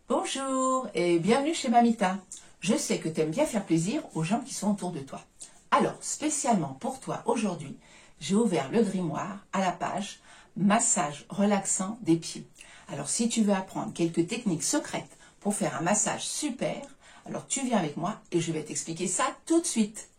Bonjour et bienvenue chez Mamita. Je sais que tu aimes bien faire plaisir aux gens qui sont autour de toi. Alors, spécialement pour toi aujourd'hui, j'ai ouvert le grimoire à la page massage relaxant des pieds. Alors, si tu veux apprendre quelques techniques secrètes pour faire un massage super, alors tu viens avec moi et je vais t'expliquer ça tout de suite.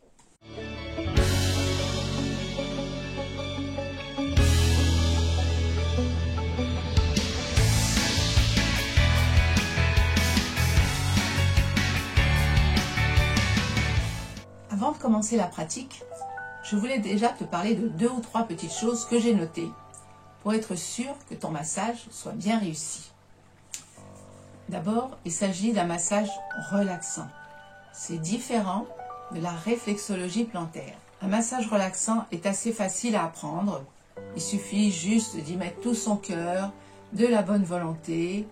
Avant de commencer la pratique, je voulais déjà te parler de 2 ou 3 petites choses que j'ai notées pour être sûr que ton massage soit bien réussi. D'abord, il s'agit d'un massage relaxant. C'est différent de la réflexologie plantaire. Un massage relaxant est assez facile à apprendre. Il suffit juste d'y mettre tout son cœur, de la bonne volonté,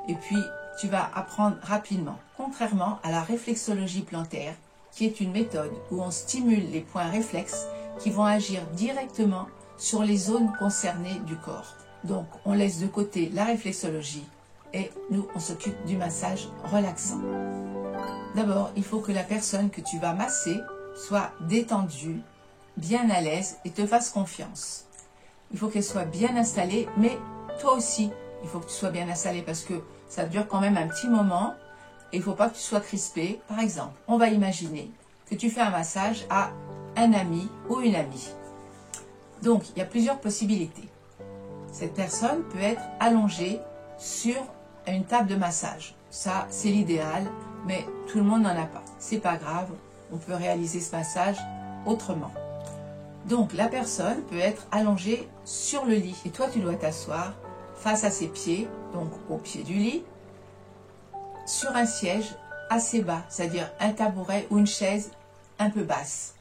et puis tu vas apprendre rapidement. Contrairement à la réflexologie plantaire, qui est une méthode où on stimule les points réflexes qui vont agir directement sur les zones concernées du corps. Donc, on laisse de côté la réflexologie et nous, on s'occupe du massage relaxant. D'abord, il faut que la personne que tu vas masser soit détendue, bien à l'aise et te fasse confiance. Il faut qu'elle soit bien installée, mais toi aussi, il faut que tu sois bien installé parce que ça dure quand même un petit moment. Et il ne faut pas que tu sois crispé. Par exemple, on va imaginer que tu fais un massage à un ami ou une amie. Donc, il y a plusieurs possibilités. Cette personne peut être allongée sur une table de massage. Ça, c'est l'idéal, mais tout le monde n'en a pas. C'est pas grave, on peut réaliser ce massage autrement. Donc, la personne peut être allongée sur le lit. Et toi, tu dois t'asseoir face à ses pieds, donc au pied du lit, sur un siège assez bas, c'est-à-dire un tabouret ou une chaise un peu basse.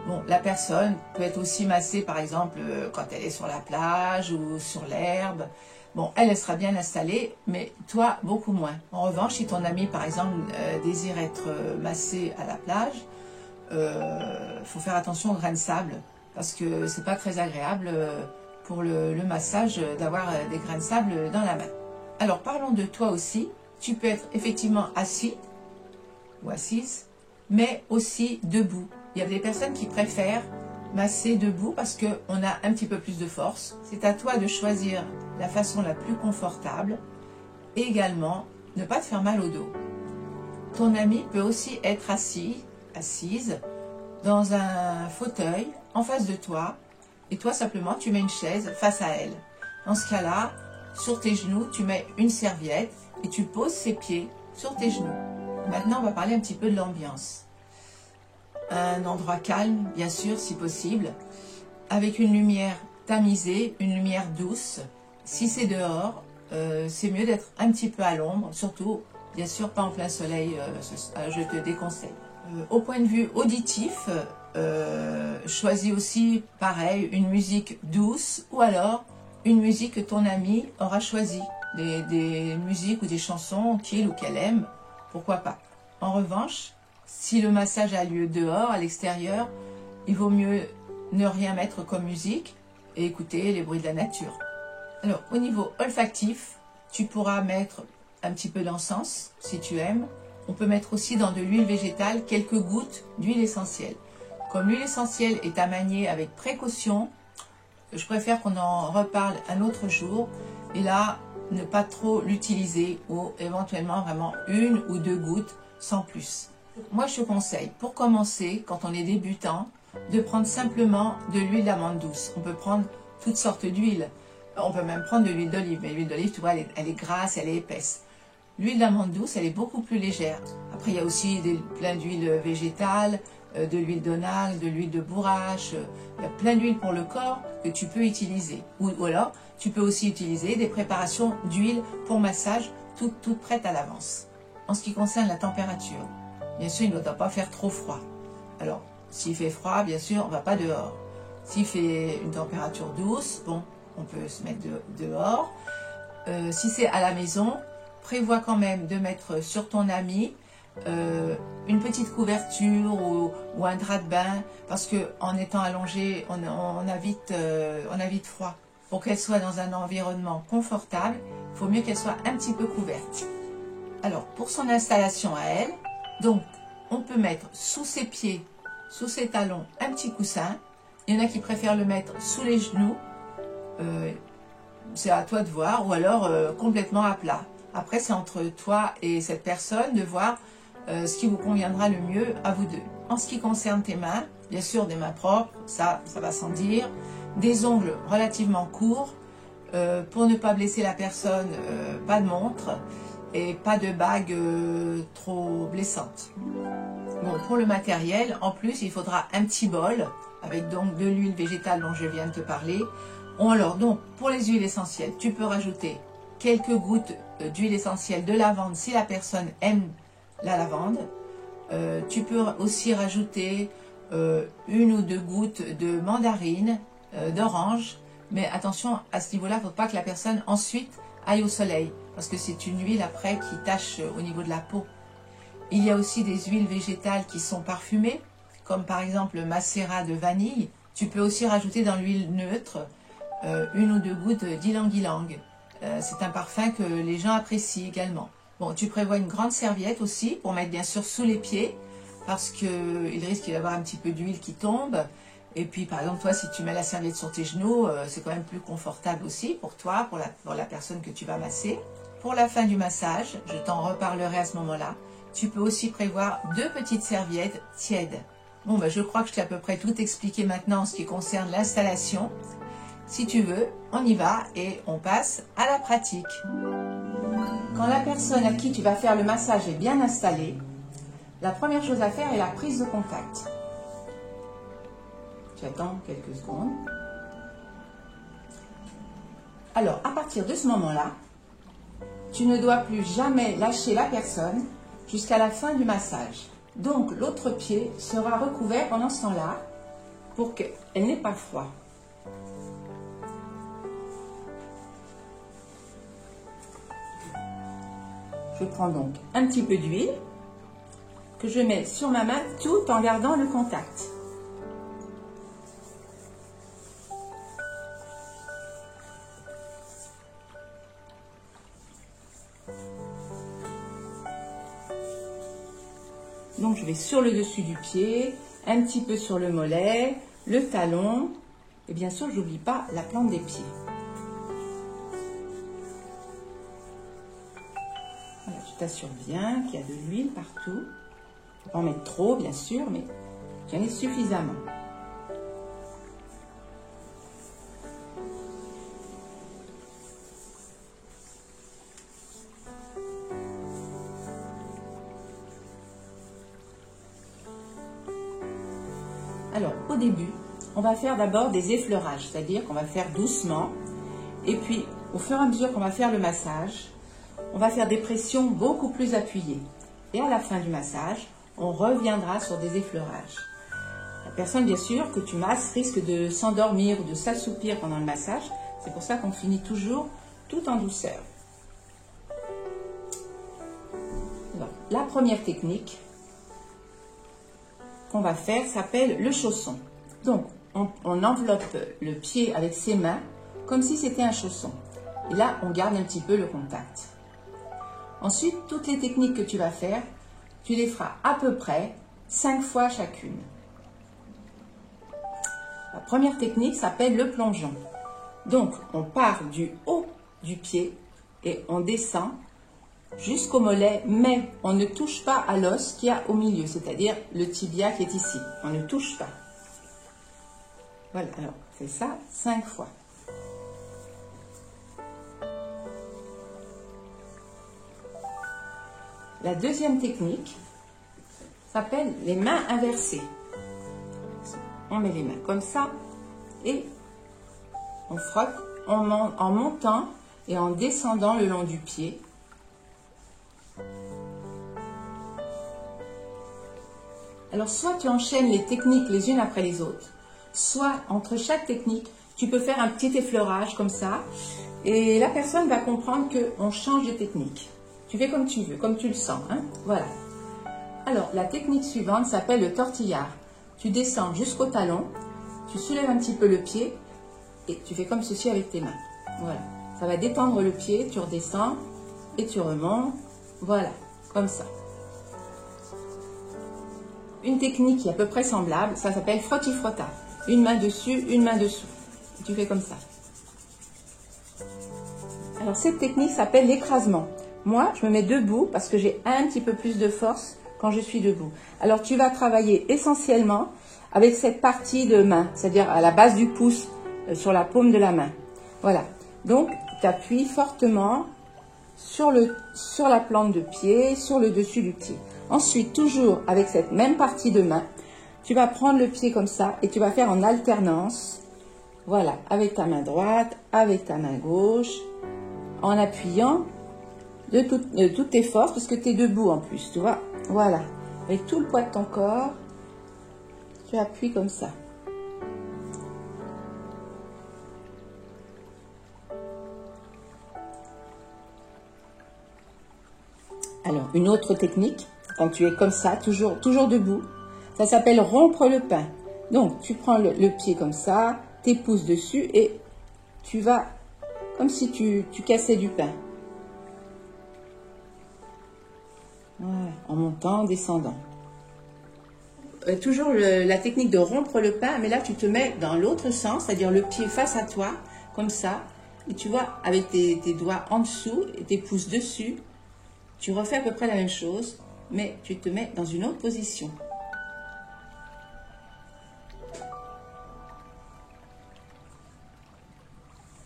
Bon, la personne peut être aussi massée, par exemple, quand elle est sur la plage ou sur l'herbe. Bon, elle sera bien installée, mais toi, beaucoup moins. En revanche, si ton ami, par exemple, désire être massé à la plage, faut faire attention aux grains de sable, parce que c'est pas très agréable pour le massage d'avoir des grains de sable dans la main. Alors, parlons de toi aussi. Tu peux être effectivement assis ou assise, mais aussi debout. Il y a des personnes qui préfèrent masser debout parce qu'on a un petit peu plus de force. C'est à toi de choisir la façon la plus confortable et également ne pas te faire mal au dos. Ton ami peut aussi être assise dans un fauteuil en face de toi et toi simplement tu mets une chaise face à elle. Dans ce cas-là, sur tes genoux, tu mets une serviette et tu poses ses pieds sur tes genoux. Maintenant, on va parler un petit peu de l'ambiance. Un endroit calme, bien sûr, si possible, avec une lumière tamisée, une lumière douce. Si c'est dehors, c'est mieux d'être un petit peu à l'ombre, surtout, bien sûr, pas en plein soleil, je te déconseille. Au point de vue auditif, choisis aussi, pareil, une musique douce ou alors une musique que ton ami aura choisie, des musiques ou des chansons qu'il ou qu'elle aime, pourquoi pas. En revanche, si le massage a lieu dehors, à l'extérieur, il vaut mieux ne rien mettre comme musique et écouter les bruits de la nature. Alors, au niveau olfactif, tu pourras mettre un petit peu d'encens, si tu aimes. On peut mettre aussi dans de l'huile végétale quelques gouttes d'huile essentielle. Comme l'huile essentielle est à manier avec précaution, je préfère qu'on en reparle un autre jour et là, ne pas trop l'utiliser ou éventuellement vraiment 1 ou 2 gouttes sans plus. Moi, je te conseille, pour commencer, quand on est débutant, de prendre simplement de l'huile d'amande douce. On peut prendre toutes sortes d'huiles. On peut même prendre de l'huile d'olive, mais l'huile d'olive, tu vois, elle est grasse, elle est épaisse. L'huile d'amande douce, elle est beaucoup plus légère. Après, il y a aussi plein d'huiles végétales, de l'huile d'onagre, de l'huile de bourrache, il y a plein d'huiles pour le corps que tu peux utiliser. Ou alors, tu peux aussi utiliser des préparations d'huile pour massage toutes prêtes à l'avance. En ce qui concerne la température, bien sûr, il ne doit pas faire trop froid. Alors, s'il fait froid, bien sûr, on ne va pas dehors. S'il fait une température douce, bon, on peut se mettre dehors. Si c'est à la maison, prévois quand même de mettre sur ton ami une petite couverture ou un drap de bain parce que en étant allongé on a vite froid. pour qu'elle soit dans un environnement confortable, il faut mieux qu'elle soit un petit peu couverte. Alors, pour son installation à elle, donc, on peut mettre sous ses pieds, sous ses talons, un petit coussin. Il y en a qui préfèrent le mettre sous les genoux. C'est à toi de voir, ou alors complètement à plat. Après, c'est entre toi et cette personne de voir ce qui vous conviendra le mieux à vous deux. En ce qui concerne tes mains, bien sûr des mains propres, ça va sans dire. Des ongles relativement courts, pour ne pas blesser la personne, pas de montre et pas de bague trop blessante. Bon, pour le matériel, en plus, il faudra un petit bol avec donc de l'huile végétale dont je viens de te parler. Alors, donc, pour les huiles essentielles, tu peux rajouter quelques gouttes d'huile essentielle de lavande si la personne aime la lavande. Tu peux aussi rajouter une ou deux gouttes de mandarine, d'orange. Mais attention, à ce niveau-là, il ne faut pas que la personne ensuite aille au soleil, parce que c'est une huile après qui tache au niveau de la peau. Il y a aussi des huiles végétales qui sont parfumées, comme par exemple le macérat de vanille. Tu peux aussi rajouter dans l'huile neutre une ou deux gouttes d'ylang-ylang. C'est un parfum que les gens apprécient également. Bon, tu prévois une grande serviette aussi pour mettre bien sûr sous les pieds, parce qu'il risque d'y avoir un petit peu d'huile qui tombe. Et puis par exemple, toi, si tu mets la serviette sur tes genoux, c'est quand même plus confortable aussi pour toi, pour la personne que tu vas masser. Pour la fin du massage, je t'en reparlerai à ce moment-là, tu peux aussi prévoir 2 petites serviettes tièdes. Bon, je crois que je t'ai à peu près tout expliqué maintenant en ce qui concerne l'installation. Si tu veux, on y va et on passe à la pratique. Quand la personne à qui tu vas faire le massage est bien installée, la première chose à faire est la prise de contact. Tu attends quelques secondes. Alors, à partir de ce moment-là, tu ne dois plus jamais lâcher la personne jusqu'à la fin du massage. Donc, l'autre pied sera recouvert pendant ce temps-là pour qu'elle n'ait pas froid. Je prends donc un petit peu d'huile que je mets sur ma main tout en gardant le contact. Donc je vais sur le dessus du pied, un petit peu sur le mollet, le talon et bien sûr je n'oublie pas la plante des pieds. Voilà, tu t'assures bien qu'il y a de l'huile partout. Il ne faut pas en mettre trop bien sûr, mais j'en ai suffisamment. Alors, au début, on va faire d'abord des effleurages, c'est-à-dire qu'on va faire doucement. Et puis, au fur et à mesure qu'on va faire le massage, on va faire des pressions beaucoup plus appuyées. Et à la fin du massage, on reviendra sur des effleurages. La personne, bien sûr, que tu masses risque de s'endormir ou de s'assoupir pendant le massage. C'est pour ça qu'on finit toujours tout en douceur. Alors, la première technique qu'on va faire s'appelle le chausson. Donc, on enveloppe le pied avec ses mains comme si c'était un chausson. Et là, on garde un petit peu le contact. Ensuite, toutes les techniques que tu vas faire, tu les feras à peu près 5 fois chacune. La première technique s'appelle le plongeon. Donc, on part du haut du pied et on descend jusqu'au mollet, mais on ne touche pas à l'os qu'il y a au milieu, c'est-à-dire le tibia qui est ici. On ne touche pas. Voilà, alors, c'est ça 5 fois. La deuxième technique s'appelle les mains inversées. On met les mains comme ça et on frotte en montant et en descendant le long du pied. Alors, soit tu enchaînes les techniques les unes après les autres, soit entre chaque technique, tu peux faire un petit effleurage comme ça et la personne va comprendre qu'on change de technique. Tu fais comme tu veux, comme tu le sens. Hein? Voilà. Alors, la technique suivante s'appelle le tortillard. Tu descends jusqu'au talon, tu soulèves un petit peu le pied et tu fais comme ceci avec tes mains. Voilà, ça va détendre le pied, tu redescends et tu remontes. Voilà, comme ça. Une technique qui est à peu près semblable, ça s'appelle frotti-frotta. Une main dessus, une main dessous. Tu fais comme ça. Alors cette technique s'appelle l'écrasement. Moi, je me mets debout parce que j'ai un petit peu plus de force quand je suis debout. Alors tu vas travailler essentiellement avec cette partie de main, c'est-à-dire à la base du pouce, sur la paume de la main. Voilà. Donc tu appuies fortement sur la plante de pied, sur le dessus du pied. Ensuite, toujours avec cette même partie de main, tu vas prendre le pied comme ça et tu vas faire en alternance. Voilà, avec ta main droite, avec ta main gauche, en appuyant de toutes tes forces, parce que tu es debout en plus, tu vois. Voilà, avec tout le poids de ton corps, tu appuies comme ça. Alors, une autre technique, quand tu es comme ça, toujours debout, ça s'appelle rompre le pain. Donc, tu prends le pied comme ça, tes pouces dessus et tu vas comme si tu cassais du pain. Voilà, en montant, en descendant. Toujours la technique de rompre le pain, mais là, tu te mets dans l'autre sens, c'est-à-dire le pied face à toi, comme ça, et tu vois, avec tes doigts en dessous et tes pouces dessus, tu refais à peu près la même chose, mais tu te mets dans une autre position.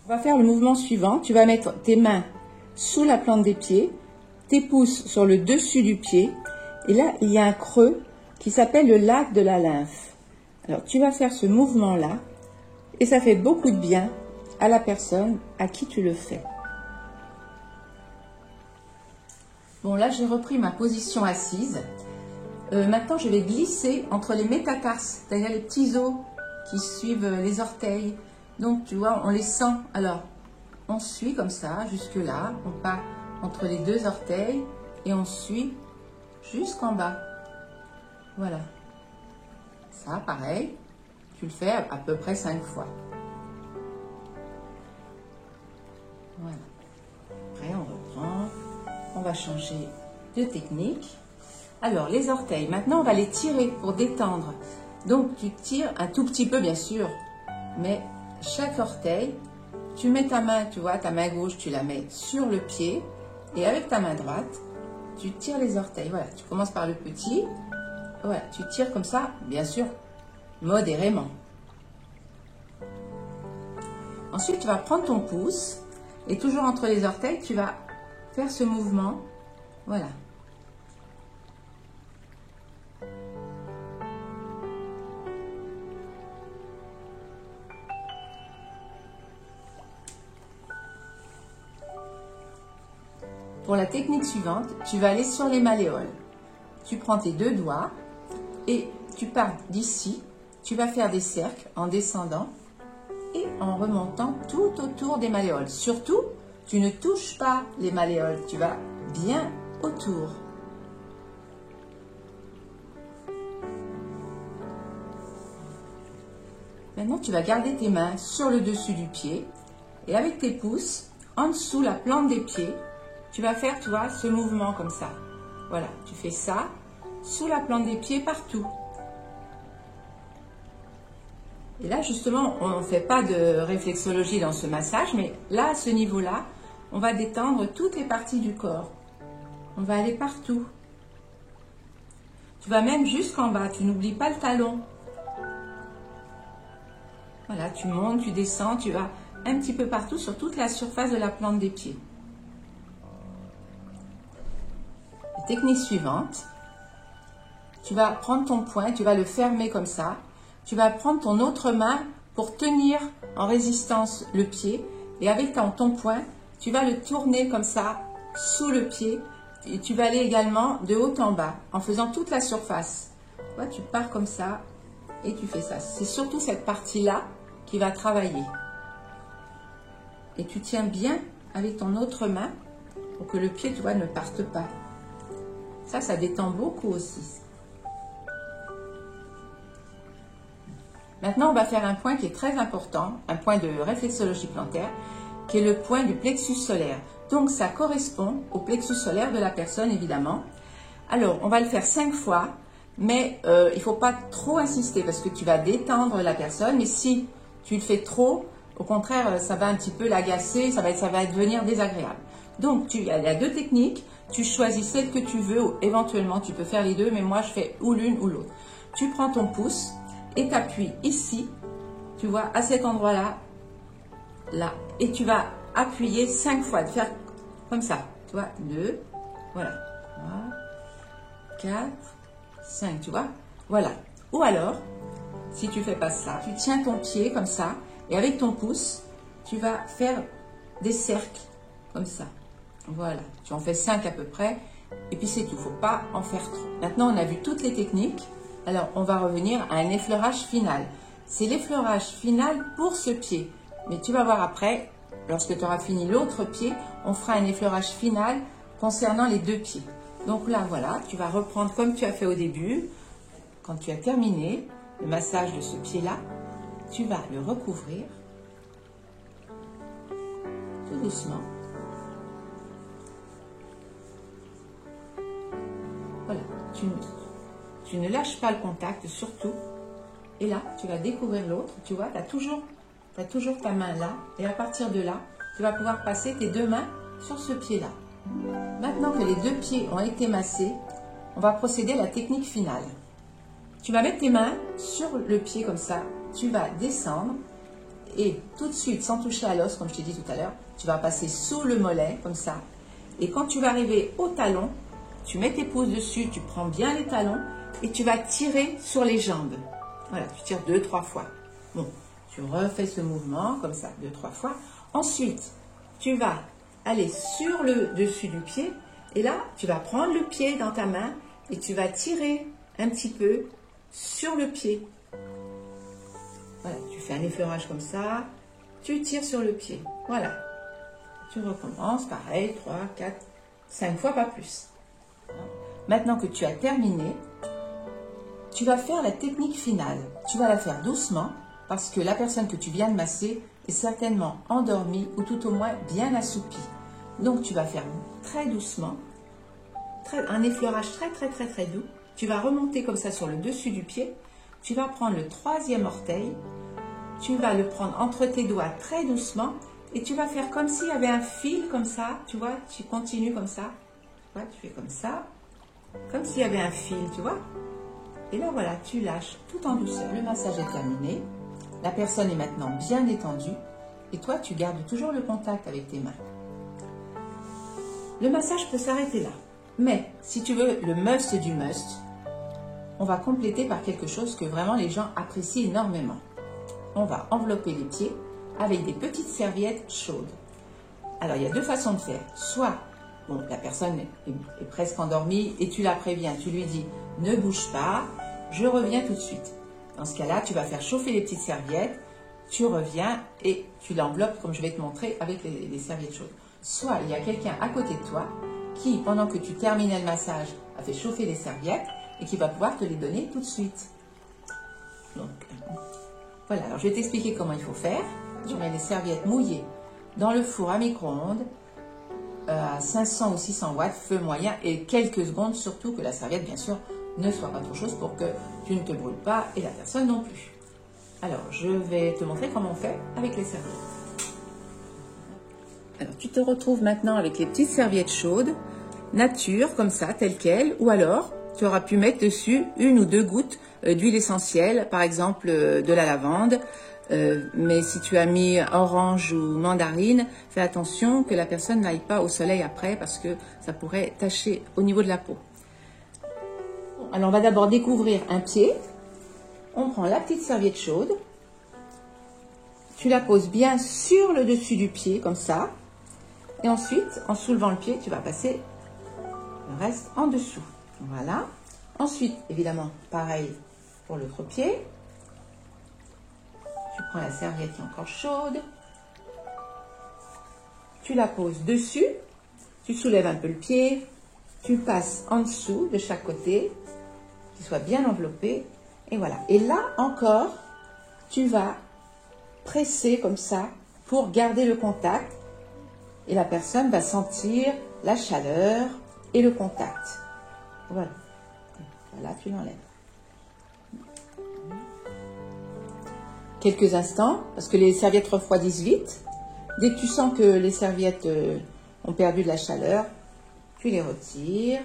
On va faire le mouvement suivant. Tu vas mettre tes mains sous la plante des pieds, tes pouces sur le dessus du pied, et là, il y a un creux qui s'appelle le lac de la lymphe. Alors, tu vas faire ce mouvement-là, et ça fait beaucoup de bien à la personne à qui tu le fais. Bon, là, j'ai repris ma position assise. Maintenant, je vais glisser entre les métatarses, c'est-à-dire les petits os qui suivent les orteils. Donc, tu vois, on les sent. Alors, on suit comme ça, jusque là. On part entre les deux orteils et on suit jusqu'en bas. Voilà. Ça, pareil, tu le fais à peu près 5 fois. Voilà. Après, on reprend. On va changer de technique. Alors, les orteils. Maintenant, on va les tirer pour détendre. Donc, tu tires un tout petit peu, bien sûr, mais chaque orteil, tu mets ta main, tu vois, ta main gauche, tu la mets sur le pied et avec ta main droite, tu tires les orteils. Voilà, tu commences par le petit. Voilà, tu tires comme ça, bien sûr, modérément. Ensuite, tu vas prendre ton pouce et toujours entre les orteils, tu vas faire ce mouvement. Voilà. Pour la technique suivante, tu vas aller sur les malléoles. Tu prends tes deux doigts et tu pars d'ici. Tu vas faire des cercles en descendant et en remontant tout autour des malléoles. Surtout, tu ne touches pas les malléoles. Tu vas bien autour. Maintenant, tu vas garder tes mains sur le dessus du pied et avec tes pouces, en dessous la plante des pieds, tu vas faire, tu vois, ce mouvement comme ça. Voilà, tu fais ça sous la plante des pieds partout. Et là, justement, on ne fait pas de réflexologie dans ce massage, mais là, à ce niveau-là, on va détendre toutes les parties du corps. On va aller partout. Tu vas même jusqu'en bas, tu n'oublies pas le talon. Voilà, tu montes, tu descends, tu vas un petit peu partout sur toute la surface de la plante des pieds. Technique suivante, tu vas prendre ton poing, tu vas le fermer comme ça. Tu vas prendre ton autre main pour tenir en résistance le pied. Et avec ton poing, tu vas le tourner comme ça sous le pied. Et tu vas aller également de haut en bas en faisant toute la surface. Tu pars comme ça et tu fais ça. C'est surtout cette partie-là qui va travailler. Et tu tiens bien avec ton autre main pour que le pied, tu vois, ne parte pas. Ça détend beaucoup aussi. Maintenant, on va faire un point qui est très important, un point de réflexologie plantaire, qui est le point du plexus solaire. Donc, ça correspond au plexus solaire de la personne, évidemment. Alors, on va le faire 5 fois, mais il ne faut pas trop insister parce que tu vas détendre la personne. Mais si tu le fais trop, au contraire, ça va un petit peu l'agacer, ça va devenir désagréable. Donc, il y a 2 techniques. Tu choisis celle que tu veux, ou éventuellement, tu peux faire les 2, mais moi, je fais ou l'une ou l'autre. Tu prends ton pouce et t'appuies ici, tu vois, à cet endroit-là, là, et tu vas appuyer 5 fois, de faire comme ça, tu vois, 2, voilà, 3, 4, 5, tu vois, voilà. Ou alors, si tu fais pas ça, tu tiens ton pied comme ça, et avec ton pouce, tu vas faire des cercles, comme ça, voilà, tu en fais 5 à peu près, et puis c'est tout, faut pas en faire trop. Maintenant, on a vu toutes les techniques. Alors, on va revenir à un effleurage final. C'est l'effleurage final pour ce pied. Mais tu vas voir après, lorsque tu auras fini l'autre pied, on fera un effleurage final concernant les 2 pieds. Donc là, voilà, tu vas reprendre comme tu as fait au début. Quand tu as terminé le massage de ce pied-là, tu vas le recouvrir tout doucement. Voilà, tu ne lâches pas le contact, surtout. Et là, tu vas découvrir l'autre. Tu vois, tu as toujours ta main là. Et à partir de là, tu vas pouvoir passer tes 2 mains sur ce pied-là. Maintenant que les 2 pieds ont été massés, on va procéder à la technique finale. Tu vas mettre tes mains sur le pied comme ça. Tu vas descendre. Et tout de suite, sans toucher à l'os, comme je t'ai dit tout à l'heure, tu vas passer sous le mollet, comme ça. Et quand tu vas arriver au talon, tu mets tes pouces dessus, tu prends bien les talons et tu vas tirer sur les jambes. Voilà, tu tires 2-3 fois. Bon, tu refais ce mouvement comme ça, 2-3 fois. Ensuite, tu vas aller sur le dessus du pied et là, tu vas prendre le pied dans ta main et tu vas tirer un petit peu sur le pied. Voilà, tu fais un effleurage comme ça, tu tires sur le pied. Voilà. Tu recommences, pareil, 3, 4, 5 fois, pas plus. Maintenant que tu as terminé, tu vas faire la technique finale. Tu vas la faire doucement parce que la personne que tu viens de masser est certainement endormie ou tout au moins bien assoupie. Donc tu vas faire très doucement, un effleurage très doux. Tu vas remonter comme ça sur le dessus du pied. Tu vas prendre le 3e orteil. Tu vas le prendre entre tes doigts très doucement et tu vas faire comme s'il y avait un fil comme ça. Tu vois, tu continues comme ça. Tu vois, tu fais comme ça. Comme s'il y avait un fil, tu vois. Et là, voilà, tu lâches tout en douceur. Le massage est terminé. La personne est maintenant bien détendue. Et toi, tu gardes toujours le contact avec tes mains. Le massage peut s'arrêter là. Mais, si tu veux le must du must, on va compléter par quelque chose que vraiment les gens apprécient énormément. On va envelopper les pieds avec des petites serviettes chaudes. Alors, il y a 2 façons de faire. Soit, bon, la personne est presque endormie et tu la préviens, tu lui dis « Ne bouge pas, je reviens tout de suite ». Dans ce cas-là, tu vas faire chauffer les petites serviettes, tu reviens et tu l'enveloppes comme je vais te montrer avec les serviettes chaudes. Soit, il y a quelqu'un à côté de toi qui, pendant que tu terminais le massage, a fait chauffer les serviettes et qui va pouvoir te les donner tout de suite. Donc, voilà, alors je vais t'expliquer comment il faut faire. Tu mets les serviettes mouillées dans le four à micro-ondes à 500 ou 600 watts, feu moyen et quelques secondes, surtout que la serviette, bien sûr, ne soit pas trop chaude pour que tu ne te brûles pas et la personne non plus. Alors, je vais te montrer comment on fait avec les serviettes. Alors, tu te retrouves maintenant avec les petites serviettes chaudes, nature, comme ça, telle quelle, ou alors, tu auras pu mettre dessus 1 ou 2 gouttes d'huile essentielle, par exemple de la lavande. Mais si tu as mis orange ou mandarine, fais attention que la personne n'aille pas au soleil après parce que ça pourrait tacher au niveau de la peau. Alors, on va d'abord découvrir un pied. On prend la petite serviette chaude. Tu la poses bien sur le dessus du pied, comme ça. Et ensuite, en soulevant le pied, tu vas passer le reste en dessous. Voilà. Ensuite, évidemment, pareil pour l'autre pied. Tu prends la serviette qui est encore chaude. Tu la poses dessus. Tu soulèves un peu le pied. Tu passes en dessous de chaque côté. Qu'il soit bien enveloppé. Et voilà. Et là, encore, tu vas presser comme ça pour garder le contact et la personne va sentir la chaleur et le contact. Voilà. Voilà, tu l'enlèves. Quelques instants, parce que les serviettes refroidissent vite. Dès que tu sens que les serviettes ont perdu de la chaleur, tu les retires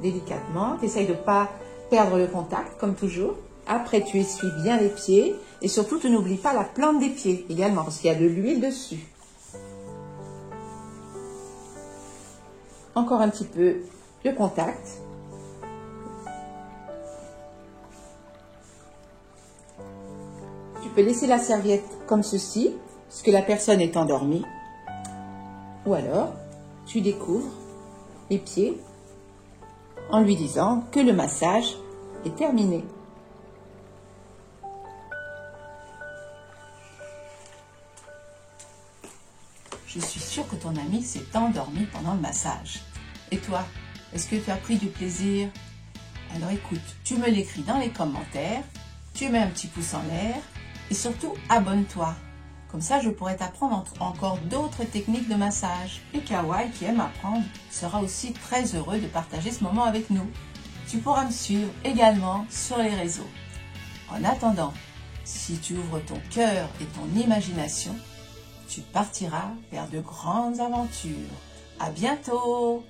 délicatement. Tu essayes de ne pas perdre le contact, comme toujours. Après, tu essuies bien les pieds. Et surtout, tu n'oublies pas la plante des pieds également, parce qu'il y a de l'huile dessus. Encore un petit peu de contact. Tu peux laisser la serviette comme ceci, puisque la personne est endormie. Ou alors, tu découvres les pieds en lui disant que le massage est terminé. Je suis sûre que ton ami s'est endormi pendant le massage. Et toi, est-ce que tu as pris du plaisir? Alors écoute, tu me l'écris dans les commentaires, tu mets un petit pouce en l'air et surtout abonne-toi. Comme ça, je pourrai t'apprendre encore d'autres techniques de massage. Et Kawaii, qui aime apprendre, sera aussi très heureux de partager ce moment avec nous. Tu pourras me suivre également sur les réseaux. En attendant, si tu ouvres ton cœur et ton imagination, tu partiras vers de grandes aventures. À bientôt!